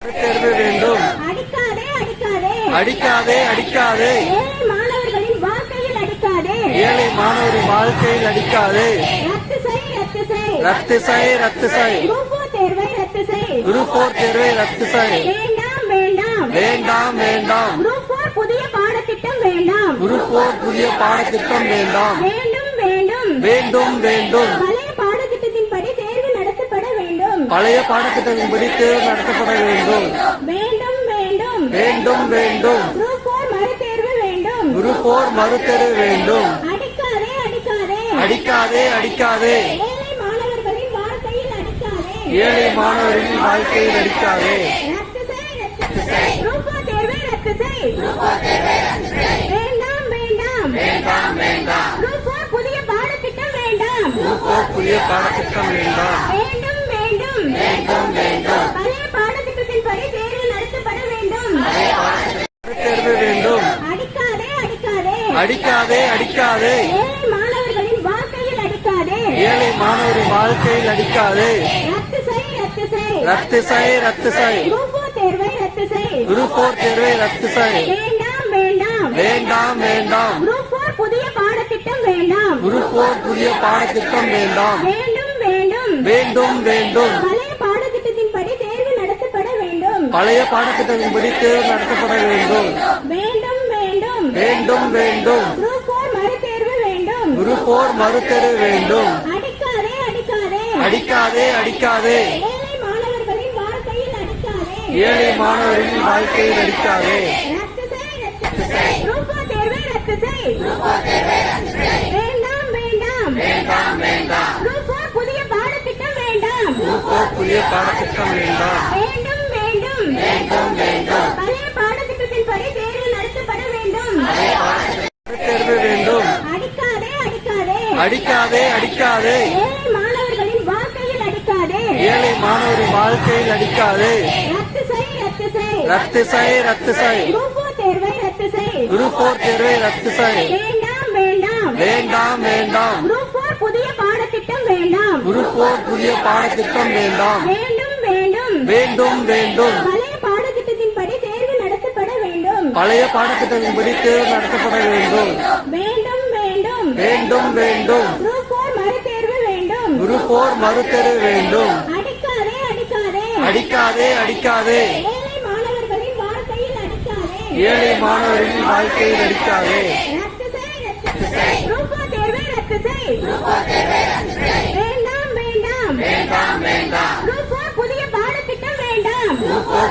தேர்வு வேண்டும். அடிக்காதே அடிக்காதே அடிக்காதே அடிக்காதே ஏழை மாணவர்களின் வாழ்க்கையில் அடிக்காதே. ஏழை மாணவரின் வாழ்க்கையில் அடிக்காதே. ரத்து செய் ரத்து செய் ரத்து செய் ரத்து செய். குரூப் 4 தேர்வை ரத்து செய். குரூப் 4 தேர்வை ரத்து செய். வேண்டாம் வேண்டாம் வேண்டாம் வேண்டாம். குரூப் 4 புதிய பாடத்திட்டம் வேண்டாம். குரூப் 4 புதிய பாடத்திட்டம் வேண்டாம். வேண்டும் வேண்டும் வேண்டும் வேண்டும். பழைய பாடத்திட்டத்தின்படி தேர்வு நடத்தப்பட வேண்டும். பழைய பாடத்திட்டத்தின்படி தேர்வு நடத்தப்பட வேண்டும். வேண்டும் வேண்டும் வேண்டும் வேண்டும். குரூப் 4 மறுதேர்வு வேண்டும். குரூப் 4 மறுதேர்வு வேண்டும். அடிக்காதே அடிக்காதே அடிக்காதே அடிக்காதே ஏழை மாணவர்களின் வாழ்க்கையில் அடிக்காதே. ஏழை மாணவரின் வாழ்க்கையில் அடிக்காதே. ரத்து செய் ரத்து செய் குரூப் 4 தேர்வை ரத்து செய். வேண்டாம் வேண்டாம் வேண்டாம் வேண்டாம். குரூப் 4 புதிய பாடத்திட்டம் வேண்டாம். குரூப் 4 புதிய பாடத்திட்டம் வேண்டாம். வேண்டும் வேண்டும் வேண்டும் வேண்டும். பழைய பாடத்திட்டத்தின்படி தேர்வு நடத்தப்பட வேண்டும். தேர்வு வேண்டும். அடிக்காதே அடிக்காதே அடிக்காதே அடிக்காதே ஏழை மாணவர்களின் வாழ்க்கையில் அடிக்காதே. ஏழை மாணவரின் வாழ்க்கையில் அடிக்காதே. ரத்து செய் ரத்து செய் ரத்து செய் ரத்து செய். குரூப் 4 தேர்வை ரத்து செய். குரூப் 4 தேர்வை ரத்து செய். வேண்டாம் வேண்டாம் வேண்டாம் வேண்டாம். குரூப் 4 புதிய பாடத்திட்டம் வேண்டாம். குரூப் 4 புதிய பாடத்திட்டம் வேண்டாம். வேண்டும் வேண்டும் வேண்டும் வேண்டும். பழைய பாடத்திட்டத்தின்படி தேர்வு நடத்தப்பட வேண்டும். பழைய பாடத்திட்டத்தின்படி தேர்வு நடத்தப்பட வேண்டும். வேண்டும் வேண்டும் வேண்டும் வேண்டும். குரூப் 4 மறுதேர்வு வேண்டும். குரூப் 4 மறுதேர்வு வேண்டும். அடிக்காதே அடிக்காதே அடிக்காதே அடிக்காதே ஏழை மாணவர்களின் வாழ்க்கையில் அடிக்காதே. ஏழை மாணவரின் வாழ்க்கையில் அடிக்காதே. ரத்து செய் ரத்து செய் குரூப் 4 தேர்வை ரத்து செய். வேண்டாம் வேண்டாம் வேண்டாம் வேண்டாம். குரூப் 4 புதிய பாடத்திட்டம் வேண்டாம். குரூப் 4 புதிய பாடத்திட்டம் வேண்டாம். வேண்டும் வேண்டும் வேண்டும் வேண்டும். பழைய பாடத்திட்டத்தின்படி தேர்வு நடத்தப்பட வேண்டும். தேர்வு வேண்டும். அடிக்காதே அடிக்காதே அடிக்காதே அடிக்காதே ஏழை மாணவர்களின் வாழ்க்கையில் அடிக்காதே. ஏழை மாணவரின் வாழ்க்கையில் அடிக்காதே. ரத்து செய் ரத்து செய் ரத்து செய் ரத்து செய். குரூப் 4 தேர்வை ரத்து செய். குரூப் 4 தேர்வை ரத்து செய். வேண்டாம் வேண்டாம் வேண்டாம் வேண்டாம். குரூப் 4 புதிய பாடத்திட்டம் வேண்டாம். குரூப் 4 புதிய பாடத்திட்டம் வேண்டாம். வேண்டும் வேண்டும் வேண்டும் வேண்டும். பழைய பாடத்திட்டத்தின்படி தேர்வு நடத்தப்பட வேண்டும். பழைய பாடத்திட்டத்தின்படி தேர்வு நடத்தப்பட வேண்டும். வேண்டும் வேண்டும் வேண்டும் வேண்டும். குரூப் 4 மறுதேர்வு வேண்டும். குரூப் 4 மறுதேர்வு வேண்டும். அடிக்காதே அடிக்காதே அடிக்காதே அடிக்காதே ஏழை மாணவர்களின் வாழ்க்கையில் அடிக்காதே. ஏழை மாணவரின் வாழ்க்கையில் அடிக்காதே. ரத்து செய் ரத்து செய் குரூப் 4 தேர்வை ரத்து செய். வேண்டாம் வேண்டாம் வேண்டாம் வேண்டாம். குரூப் 4 புதிய பாடத்திட்டம் வேண்டாம். குரூப் 4